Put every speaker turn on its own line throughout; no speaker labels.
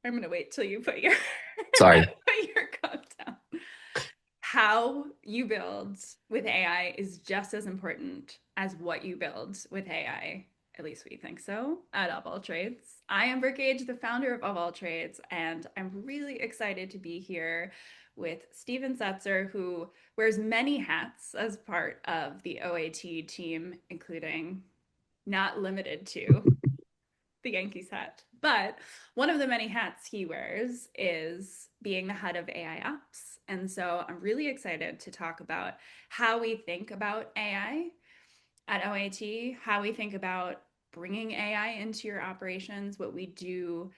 I'm gonna wait till you put your
Sorry.
put your cup down. How you build with AI is just as important as what you build with AI. At least we think so at Of All Trades. I am Britt Gage, the founder of All Trades, and I'm really excited to be here with Steven Setzer, who wears many hats as part of the OAT team, including not limited to the Yankees hat. But one of the many hats he wears is being the head of AI ops. And so I'm really excited to talk about how we think about AI at OAT, how we think about bringing AI into your operations, what we do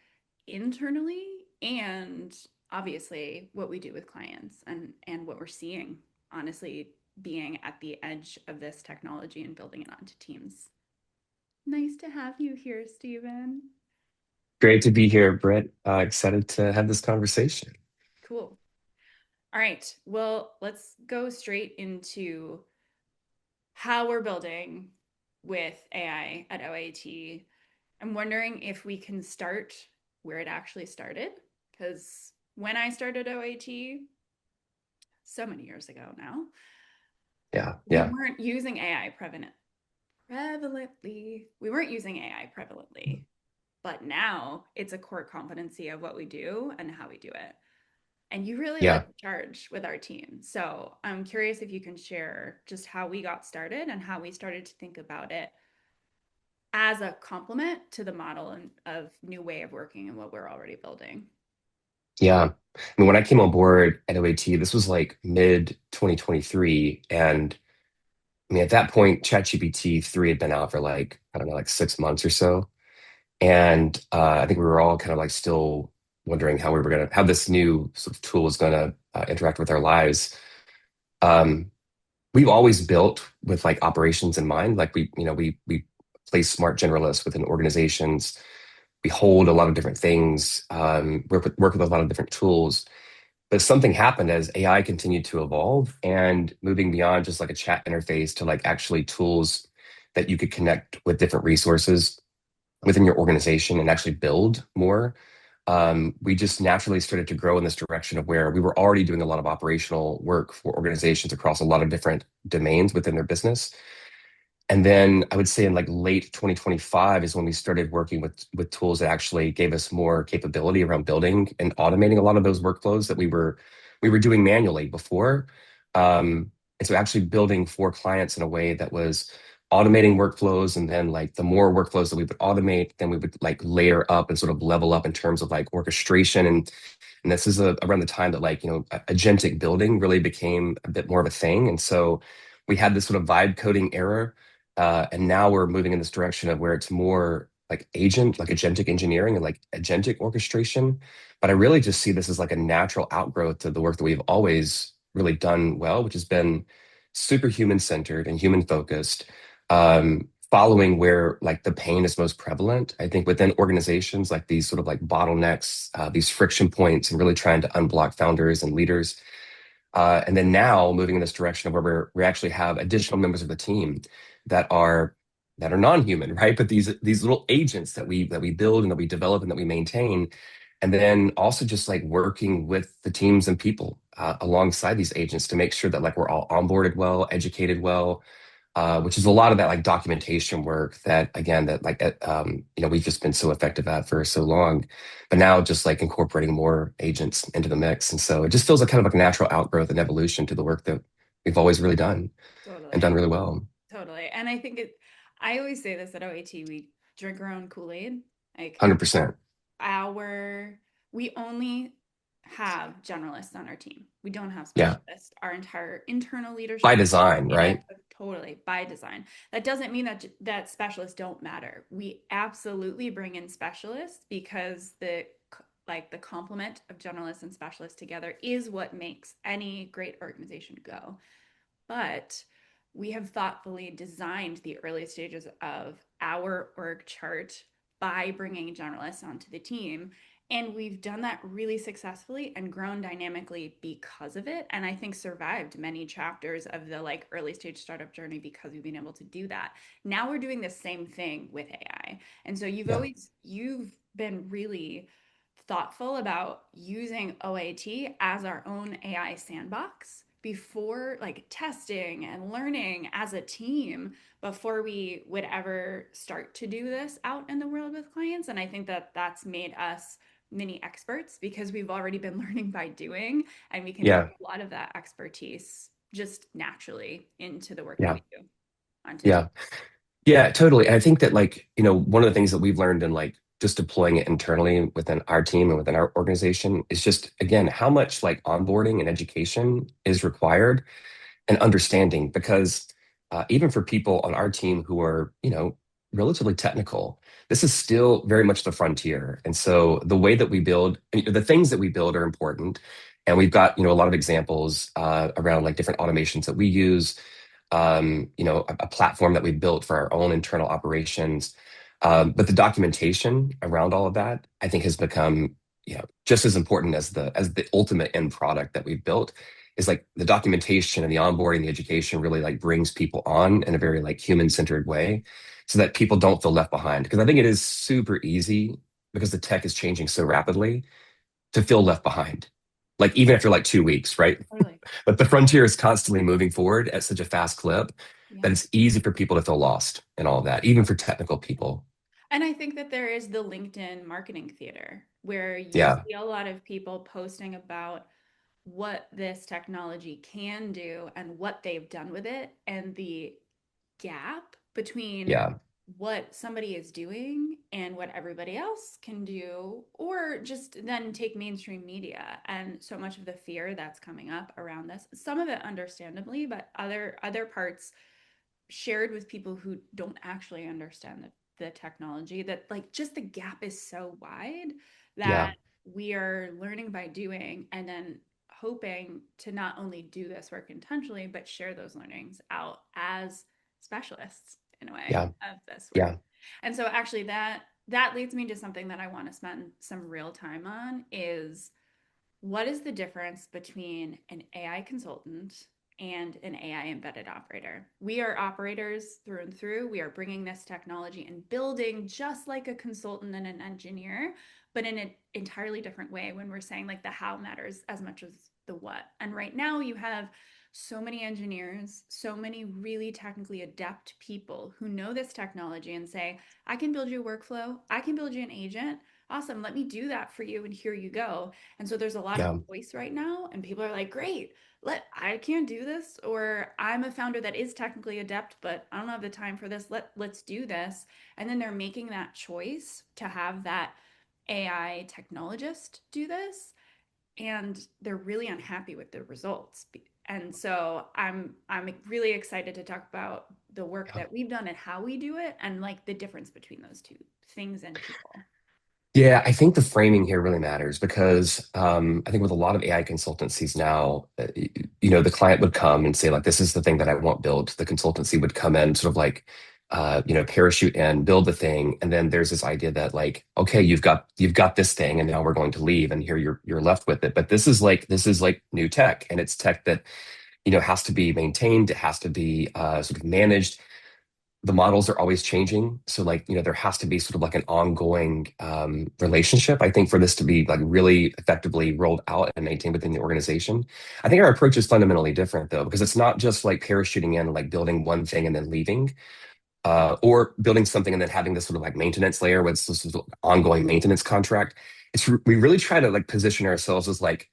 internally, and obviously what we do with clients and what we're seeing, honestly, being at the edge of this technology and building it onto teams. Nice to have you here, Stephen.
Great to be here, Britt. Excited to have this conversation.
Cool. All right. Well, let's go straight into how we're building with AI at OAT. I'm wondering if we can start where it actually started. Because when I started OAT, so many years ago now,
Yeah,
we
yeah,
weren't using AI prevalently. We weren't using AI prevalently. But now it's a core competency of what we do and how we do it. And you really led
yeah,
the charge with our team. So I'm curious if you can share just how we got started and how we started to think about it as a complement to the model and of new way of working and what we're already building.
yeah. I mean, when I came on board at OAT, this was like mid 2023. And I mean, at that point, ChatGPT 3 had been out for like, I don't know, like 6 months or so. And I think we were all kind of like still wondering how we were going to, how this new sort of tool was going to interact with our lives. Um, we've always built with like operations in mind. Like we place smart generalists within organizations. We hold a lot of different things. Work with a lot of different tools. But something happened as AI continued to evolve and moving beyond just like a chat interface to like actually tools that you could connect with different resources within your organization and actually build more. We just naturally started to grow in this direction of where we were already doing a lot of operational work for organizations across a lot of different domains within their business. And then I would say in like late 2025 is when we started working with tools that actually gave us more capability around building and automating a lot of those workflows that we were doing manually before. And so actually building for clients in a way that was automating workflows, and then like the more workflows that we would automate, then we would like layer up and sort of level up in terms of like orchestration. And this is around the time that like, agentic building really became a bit more of a thing. And so we had this sort of vibe coding era, and now we're moving in this direction of where it's more like like agentic engineering and like agentic orchestration. But I really just see this as like a natural outgrowth of the work that we've always really done well, which has been super human centered and human focused, following where like the pain is most prevalent. I think within organizations, like these sort of like bottlenecks, these friction points, and really trying to unblock founders and leaders. And then now moving in this direction of where we actually have additional members of the team that are that are non-human, right? But these little agents that we build and that we develop and that we maintain, and then also just like working with the teams and people alongside these agents to make sure that like we're all onboarded well, educated well, which is a lot of that like documentation work that again that like we've just been so effective at for so long, but now just like incorporating more agents into the mix, and so it just feels like kind of like a natural outgrowth and evolution to the work that we've always really done and done
Totally.
really well.
Totally. And I think I always say this at OAT, we drink our own Kool-Aid. Like
100%.
our we only have generalists on our team. We don't have
Yeah,
specialists. Our entire internal
by
leadership
design,
in it
right?
totally by design. That doesn't mean that specialists don't matter. We absolutely bring in specialists because the complement of generalists and specialists together is what makes any great organization go. But we have thoughtfully designed the early stages of our org chart by bringing generalists onto the team. And we've done that really successfully and grown dynamically because of it. And I think survived many chapters of the like early stage startup journey because we've been able to do that. Now we're doing the same thing with AI. And so
Yeah.
you've been really thoughtful about using OAT as our own AI sandbox before, like, testing and learning as a team before we would ever start to do this out in the world with clients. And I think that that's made us mini experts because we've already been learning by doing, and we can take
Yeah.
a lot of that expertise just naturally into the work that
Yeah.
we do onto team.
Yeah. Yeah, totally. And I think that like, one of the things that we've learned in like just deploying it internally within our team and within our organization is just again how much like onboarding and education is required and understanding because even for people on our team who are, relatively technical, this is still very much the frontier. And so the way that we build, the things that we build are important. And we've got, a lot of examples around like different automations that we use, a platform that we built for our own internal operations. But the documentation around all of that, I think, has become, just as important as the ultimate end product that we've built is like the documentation and the onboarding, the education really like brings people on in a very like human-centered way so that people don't feel left behind. Because I think it is super easy because the tech is changing so rapidly to feel left behind. Like even after like 2 weeks, right?
Totally.
But the frontier is constantly moving forward at such a fast clip that
Yeah.
it's easy for people to feel lost and all of that, even for technical people.
And I think that there is the LinkedIn marketing theater where you
Yeah,
see a lot of people posting about what this technology can do and what they've done with it, and the gap between
yeah,
what somebody is doing and what everybody else can do, or just then take mainstream media and so much of the fear that's coming up around this. Some of it understandably, but other parts shared with people who don't actually understand the technology, that like just the gap is so wide that
yeah,
we are learning by doing, and then hoping to not only do this work intentionally but share those learnings out as specialists in a way
yeah,
of this work.
yeah,
And so actually that leads me to something that I want to spend some real time on is, what is the difference between an AI consultant and an AI embedded operator? We are operators through and through. We are bringing this technology and building just like a consultant and an engineer, but in an entirely different way when we're saying like the how matters as much as the what. And right now, you have so many engineers, so many really technically adept people who know this technology and say, I can build you a workflow, I can build you an agent. Awesome, let me do that for you, and here you go. And so there's a lot of
yeah,
voice right now, and people are like, great, I can't do this, or I'm a founder that is technically adept, but I don't have the time for this. Let's do this. And then they're making that choice to have that AI technologist do this, and they're really unhappy with the results. And so I'm really excited to talk about the work
yeah.
that we've done and how we do it, and like the difference between those two things and people.
Yeah, I think the framing here really matters because I think with a lot of AI consultancies now, the client would come and say like, "This is the thing that I want built." The consultancy would come in, sort of like, parachute in, build the thing, and then there's this idea that like, okay, you've got this thing, and now we're going to leave, and here you're left with it. But this is like new tech, and it's tech that has to be maintained, it has to be sort of managed. The models are always changing. So like, there has to be sort of like an ongoing relationship, I think, for this to be like really effectively rolled out and maintained within the organization. I think our approach is fundamentally different though, because it's not just like parachuting in and like building one thing and then leaving, or building something and then having this sort of like maintenance layer with this sort of ongoing maintenance contract. We really try to like position ourselves as like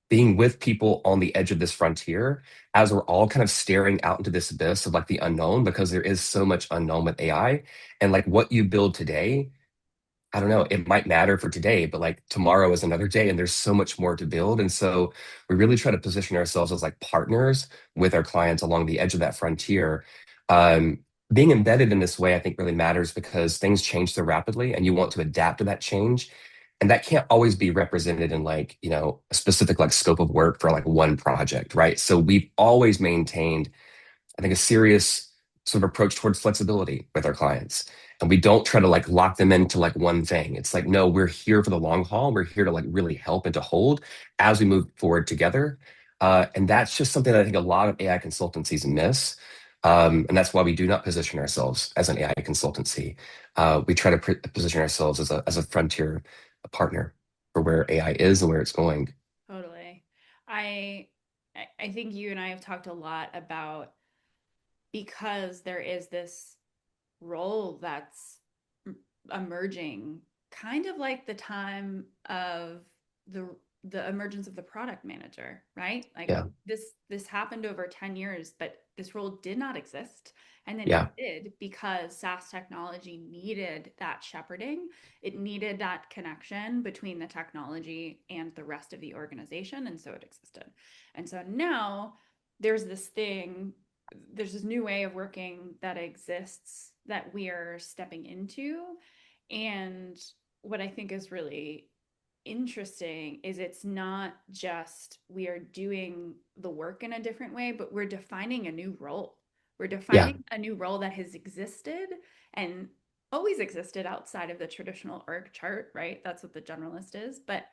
being with people on the edge of this frontier as we're all kind of staring out into this abyss of like the unknown because there is so much unknown with AI. And like what you build today, I don't know, it might matter for today, but like tomorrow is another day and there's so much more to build. And so we really try to position ourselves as like partners with our clients along the edge of that frontier. Um, Being embedded in this way, I think really matters because things change so rapidly and you want to adapt to that change. And that can't always be represented in like, a specific like scope of work for like one project, right? So we've always maintained, I think, a serious sort of approach towards flexibility with our clients. And we don't try to like lock them into like one thing. It's like, no, we're here for the long haul. We're here to like really help and to hold as we move forward together. And that's just something that I think a lot of AI consultancies miss. And that's why we do not position ourselves as an AI consultancy. We try to position ourselves as a frontier partner. for where AI is and where it's going.
Totally. I I think you and I have talked a lot about, because there is this role that's emerging, kind of like the time of the the emergence of the product manager, right? Like
Yeah,
this happened over 10 years, but this role did not exist. And then it
yeah,
did because SaaS technology needed that shepherding. It needed that connection between the technology and the rest of the organization. And so it existed. And so now there's this thing, there's this new way of working that exists that we are stepping into. And what I think is really interesting is it's not just we are doing the work in a different way, but we're defining a new role. We're
yeah,
defining a new role that has existed and always existed outside of the traditional org chart, right? That's what the generalist is. But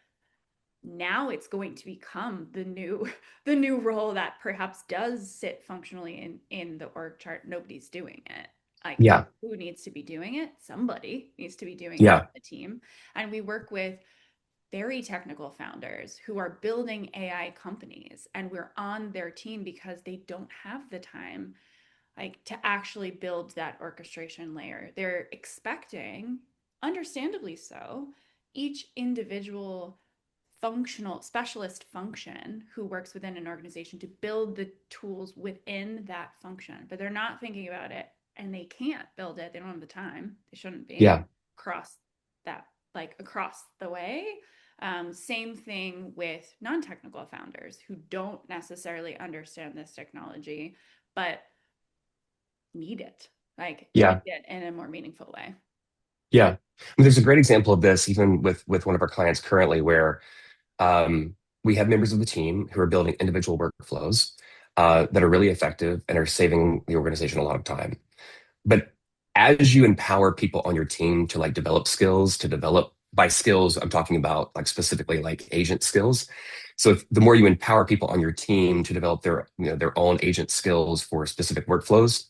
now it's going to become the new the new role that perhaps does sit functionally in the org chart. Nobody's doing it. Like,
yeah,
who needs to be doing it? Somebody needs to be doing it on
yeah,
the team. And we work with very technical founders who are building AI companies, and we're on their team because they don't have the time, like, to actually build that orchestration layer. They're expecting, understandably so, each individual functional specialist function who works within an organization to build the tools within that function, but they're not thinking about it, and they can't build it. They don't have the time. They shouldn't be
yeah,
across that, like across the way. Same thing with non-technical founders who don't necessarily understand this technology, but need it, like need
yeah,
it in a more meaningful way.
yeah. I mean, there's a great example of this even with one of our clients currently, where we have members of the team who are building individual workflows that are really effective and are saving the organization a lot of time. But as you empower people on your team to like develop skills, to develop by skills, I'm talking about like specifically like agent skills. So if, the more you empower people on your team to develop their, their own agent skills for specific workflows,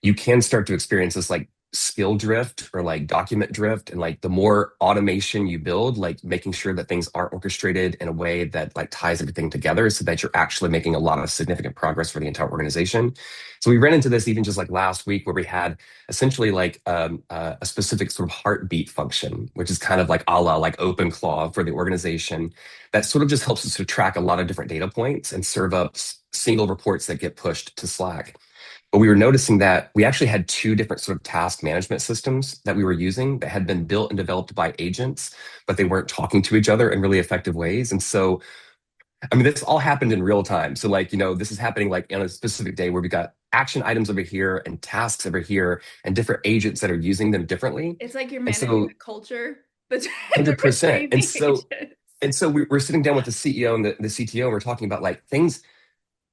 you can start to experience this like skill drift or like document drift. And like the more automation you build, like making sure that things are orchestrated in a way that like ties everything together so that you're actually making a lot of significant progress for the entire organization. So we ran into this even just like last week where we had essentially like a specific sort of heartbeat function, which is kind of like a la like OpenClaw for the organization that sort of just helps us to track a lot of different data points and serve up single reports that get pushed to Slack. But we were noticing that we actually had two different sort of task management systems that we were using that had been built and developed by agents, but they weren't talking to each other in really effective ways. And so, I mean, this all happened in real time. So, like, this is happening like on a specific day where we got action items over here and tasks over here and different agents that are using them differently.
It's like you're
And
managing
so,
the culture between
100%.
between the agents.
And so we're sitting down with the CEO and the CTO, and we're talking about like things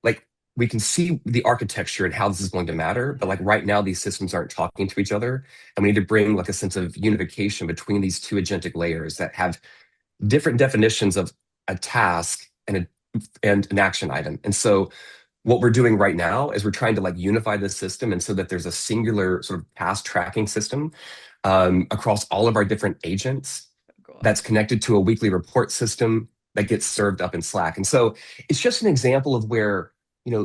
like we can see the architecture and how this is going to matter, but like right now these systems aren't talking to each other, and we need to bring like a sense of unification between these two agentic layers that have different definitions of a task and an action item. And so what we're doing right now is we're trying to like unify the system and so that there's a singular sort of task tracking system across all of our different agents
So cool.
that's connected to a weekly report system that gets served up in Slack. And so it's just an example of where,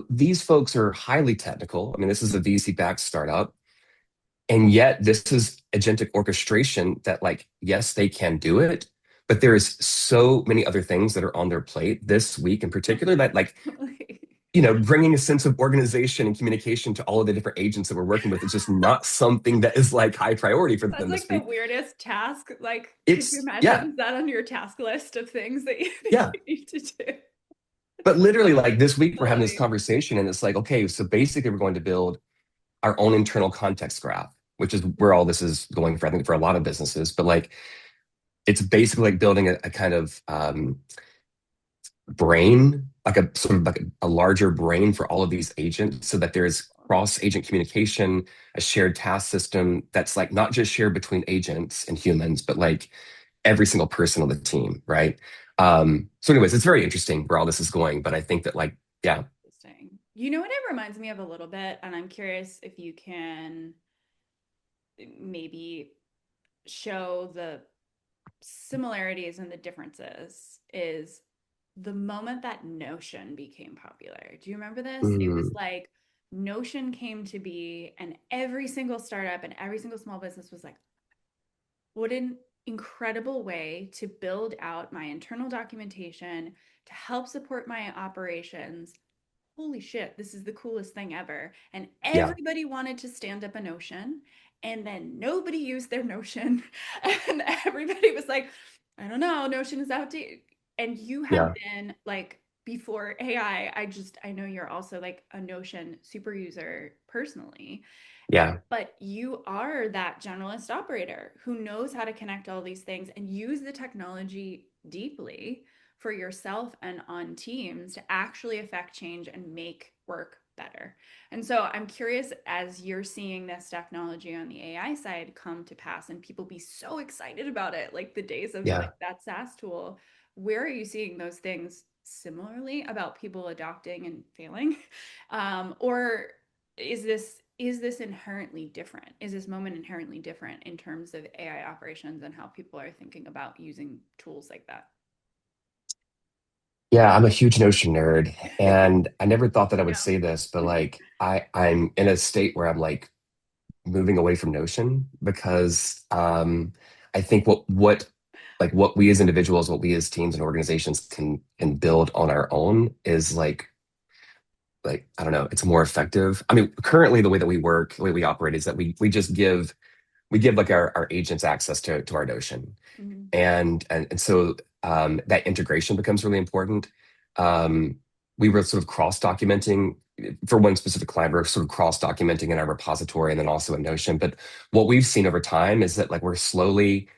these folks are highly technical. I mean, this is a VC-backed startup. And yet this is agentic orchestration that like, yes, they can do it, but there is so many other things that are on their plate this week in particular that like, bringing a sense of organization and communication to all of the different agents that we're working with is just not something that is like high priority for
That's
them this
like the
week.
weirdest task. Like, could you
Yeah,
imagine, is that on your task list of things that you,
yeah.
you need to do?
But literally, like this week, we're having this
Totally.
conversation, and it's like, okay, so basically, we're going to build our own internal context graph, which is where all this is going for, I think, for a lot of businesses. But like, it's basically like building a kind of brain, like a sort of like a larger brain for all of these agents, so that there's cross-agent communication, a shared task system that's like not just shared between agents and humans, but like every single person on the team, right? So, anyways, it's very interesting where all this is going. But I think that, like, yeah,
Interesting. You know what it reminds me of a little bit, and I'm curious if you can maybe show the similarities and the differences is the moment that Notion became popular. Do you remember this? It was
Mm,
like Notion came to be, and every single startup and every single small business was like, what an incredible way to build out my internal documentation to help support my operations. Holy shit, this is the coolest thing ever. And
yeah,
everybody wanted to stand up a Notion, and then nobody used their Notion. And everybody was like, I don't know, Notion is outdated. And you have
yeah,
been like, before AI, I know you're also like a Notion super user personally,
yeah,
but you are that generalist operator who knows how to connect all these things and use the technology deeply for yourself and on teams to actually affect change and make work better. And so I'm curious, as you're seeing this technology on the AI side come to pass and people be so excited about it, like the days of like
yeah.
that SaaS tool, where are you seeing those things similarly about people adopting and failing? Or is this inherently different? Is this moment inherently different in terms of AI operations and how people are thinking about using tools like that?
Yeah, I'm a huge Notion nerd, and I never thought that I would
Yeah.
say this, but like I'm in a state where I'm like moving away from Notion because I think what we as individuals, what we as teams and organizations can build on our own is like I don't know, it's more effective. I mean, currently the way that we work, the way we operate is that we just give like our agents access to our Notion.
Mhm.
And so that integration becomes really important. Um, we were sort of cross documenting for one specific client. We're sort of cross documenting in our repository and then also in Notion. But what we've seen over time is that like we're slowly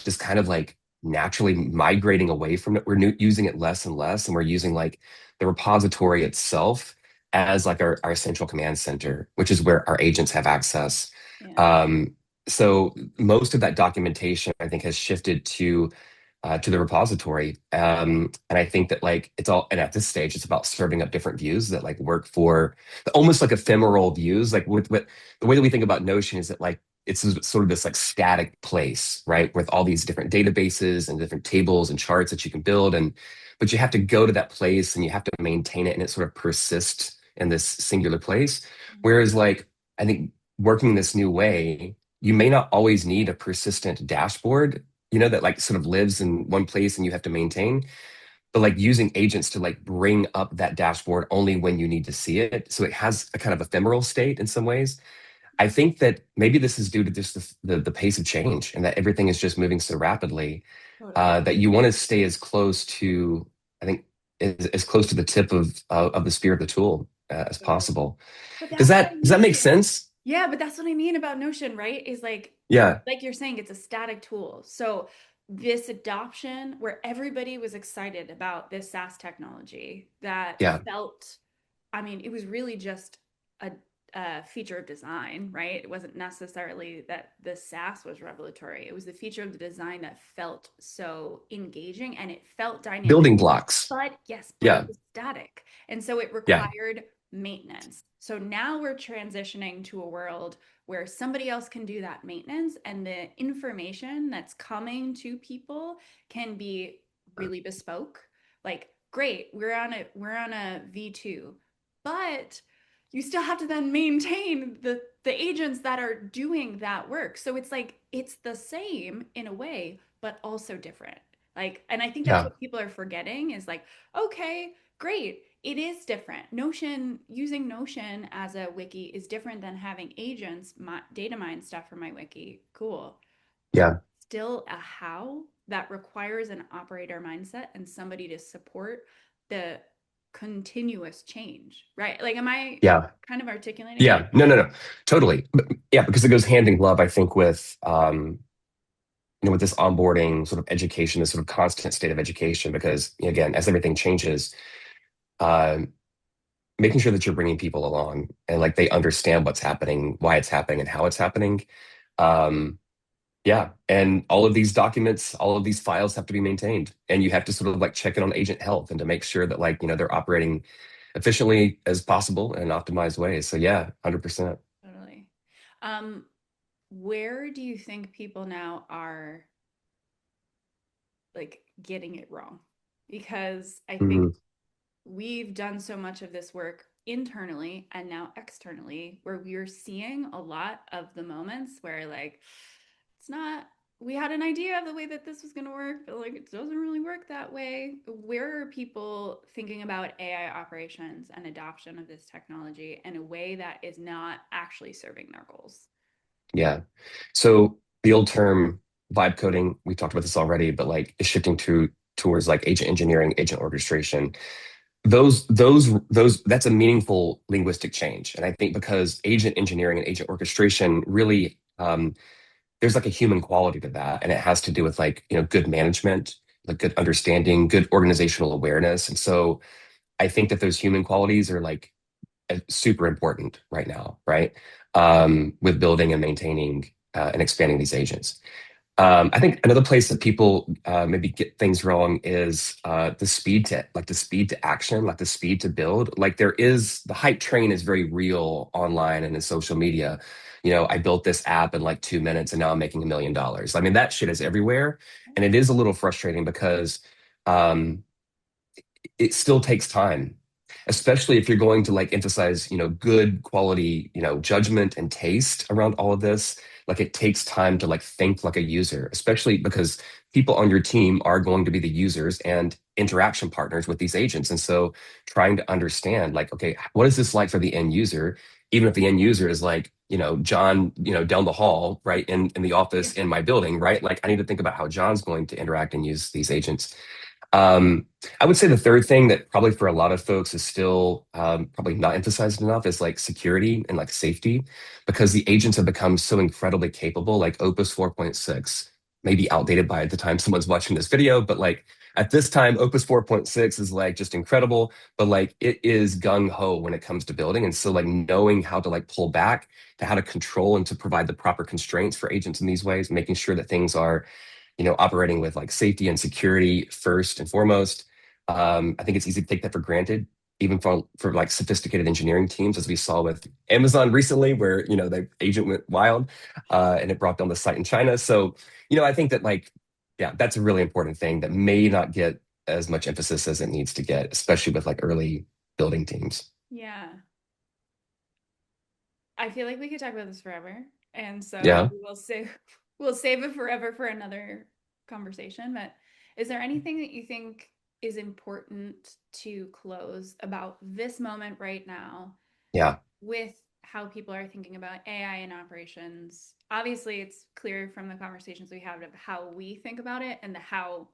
just kind of like naturally migrating away from it. We're using it less and less, and we're using like the repository itself as like our central command center, which is where our agents have access.
Yeah.
Um, so most of that documentation, I think, has shifted to the repository. And I think that like it's all, and at this stage, it's about serving up different views that like work for almost like ephemeral views. Like with the way that we think about Notion is that like it's sort of this like static place, right? With all these different databases and different tables and charts that you can build. But you have to go to that place and you have to maintain it and it sort of persists in this singular place.
Mhm.
Whereas like, I think working this new way, you may not always need a persistent dashboard, that like sort of lives in one place and you have to maintain, but like using agents to like bring up that dashboard only when you need to see it. So it has a kind of ephemeral state in some ways. I think that maybe this is due to just the pace of change and that everything is just moving so rapidly
Totally.
that you want to stay as close to, I think, as close to the tip of the spear of the tool as
Totally.
possible.
But
Does
that's what I
that does that make
mean.
sense?
Yeah, but that's what I mean about Notion, right? Is
Yeah,
like you're saying, it's a static tool. So this adoption where everybody was excited about this SaaS technology that
yeah,
felt, I mean, it was really just a feature of design, right? It wasn't necessarily that the SaaS was revelatory. It was the feature of the design that felt so engaging and it felt dynamic.
building blocks.
But yes, but it
Yeah,
was static. And so it
yeah,
required maintenance. So now we're transitioning to a world where somebody else can do that maintenance and the information that's coming to people can be really bespoke. Like, great, we're on a V2, but you still have to then maintain the agents that are doing that work. So it's like it's the same in a way, but also different. Like, and I think that's
yeah,
what people are forgetting is like, okay, great. It is different. Notion, using Notion as a wiki is different than having agents data mine stuff for my wiki. Cool. But
yeah,
still a how that requires an operator mindset and somebody to support the continuous change, right? Like, am I
yeah.
kind of articulating it?
Yeah, no, no, no, totally. But, yeah, because it goes hand in glove, I think, with with this onboarding sort of education, this sort of constant state of education. Because again, as everything changes, um, making sure that you're bringing people along and like they understand what's happening, why it's happening, and how it's happening. Um, yeah, and all of these documents, all of these files have to be maintained, and you have to sort of like check in on agent health and to make sure that like they're operating efficiently as possible in an optimized way. So yeah, 100%.
Totally. Um, where do you think people now are like getting it wrong, because I think
Mhm.
we've done so much of this work internally and now externally where we're seeing a lot of the moments where like it's not, we had an idea of the way that this was going to work, but like it doesn't really work that way. Where are people thinking about AI operations and adoption of this technology in a way that is not actually serving their goals?
Yeah. So the old term vibe coding, we talked about this already, but like is shifting to towards like agent engineering, agent orchestration. Those that's a meaningful linguistic change. And I think because agent engineering and agent orchestration really there's like a human quality to that. And it has to do with like, good management, like good understanding, good organizational awareness. And so I think that those human qualities are like super important right now, right? With building and maintaining and expanding these agents. I think another place that people maybe get things wrong is the speed to action, like the speed to build. Like there is the hype train is very real online and in social media. I built this app in like 2 minutes and now I'm making $1 million. I mean, that shit is everywhere, and it is a little frustrating because um, it still takes time, especially if you're going to like emphasize, good quality, judgment and taste around all of this. Like it takes time to like think like a user, especially because people on your team are going to be the users and interaction partners with these agents. And so trying to understand like, okay, what is this like for the end user? Even if the end user is like, John, down the hall, right, in the
Yeah.
office in my building, right? Like I need to think about how John's going to interact and use these agents. um, I would say the third thing that probably for a lot of folks is still probably not emphasized enough is like security and like safety, because the agents have become so incredibly capable. Like Opus 4.6 may be outdated by the time someone's watching this video, but like at this time, Opus 4.6 is like just incredible, but like it is gung ho when it comes to building. And so like knowing how to like pull back, to how to control and to provide the proper constraints for agents in these ways, making sure that things are operating with like safety and security first and foremost. I think it's easy to take that for granted, even for like sophisticated engineering teams, as we saw with Amazon recently, where the agent went wild and it brought down the site in China. So, I think that like, yeah, that's a really important thing that may not get as much emphasis as it needs to get, especially with like early building teams.
Yeah. I feel like we could talk about this forever. And so
Yeah,
we'll save it forever for another conversation. But is there anything that you think is important to close about this moment right now
yeah.
with how people are thinking about AI and operations? Obviously, it's clear from the conversations we have of how we think about it and the how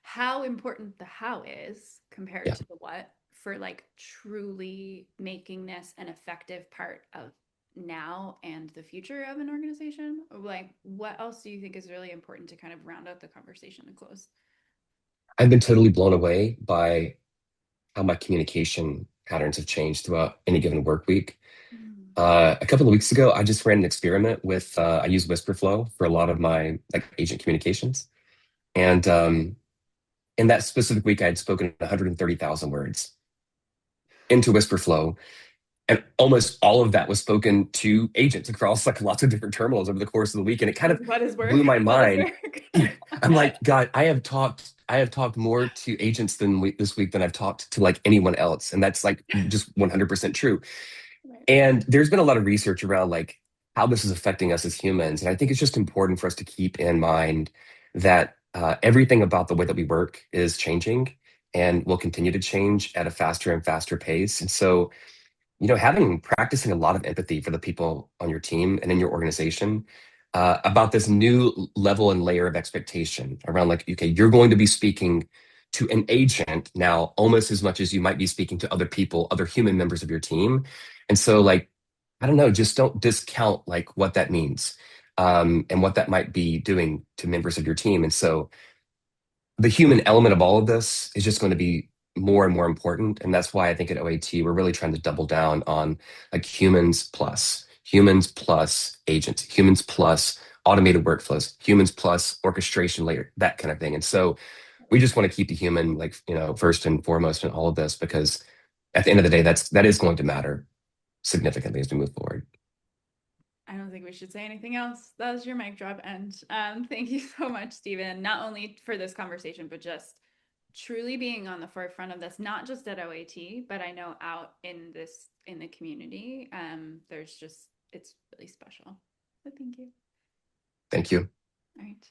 how important the how is compared
Yeah.
to the what for like truly making this an effective part of now and the future of an organization. Like what else do you think is really important to kind of round out the conversation and close?
I've been totally blown away by how my communication patterns have changed throughout any given work week.
Mm.
A couple of weeks ago, I just ran an experiment with I use Whisperflow for a lot of my like agent communications, and in that specific week, I had spoken 130,000 words into Whisperflow, and almost all of that was spoken to agents across like lots of different terminals over the course of the week, and it kind of
What is work?
blew my
What is
mind.
work?
I'm like, God, I have talked more to agents this week than I've talked to like anyone else, and that's like just 100% true.
Right.
And there's been a lot of research around like how this is affecting us as humans. And I think it's just important for us to keep in mind that everything about the way that we work is changing and will continue to change at a faster and faster pace. And so, having practicing a lot of empathy for the people on your team and in your organization about this new level and layer of expectation around like, okay, you're going to be speaking to an agent now almost as much as you might be speaking to other people, other human members of your team. And so, like, I don't know, just don't discount like what that means and what that might be doing to members of your team. And so, the human element of all of this is just going to be more and more important. And that's why I think at OAT, we're really trying to double down on like humans plus agents, humans plus automated workflows, humans plus orchestration layer, that kind of thing. And so we just want to keep the human like, first and foremost in all of this, because at the end of the day, that is going to matter significantly as we move forward.
I don't think we should say anything else. That was your mic drop end. Thank you so much, Stephen, not only for this conversation, but just truly being on the forefront of this, not just at OAT, but I know out in this in the community. There's just it's really special. So thank you.
Thank you.
All right.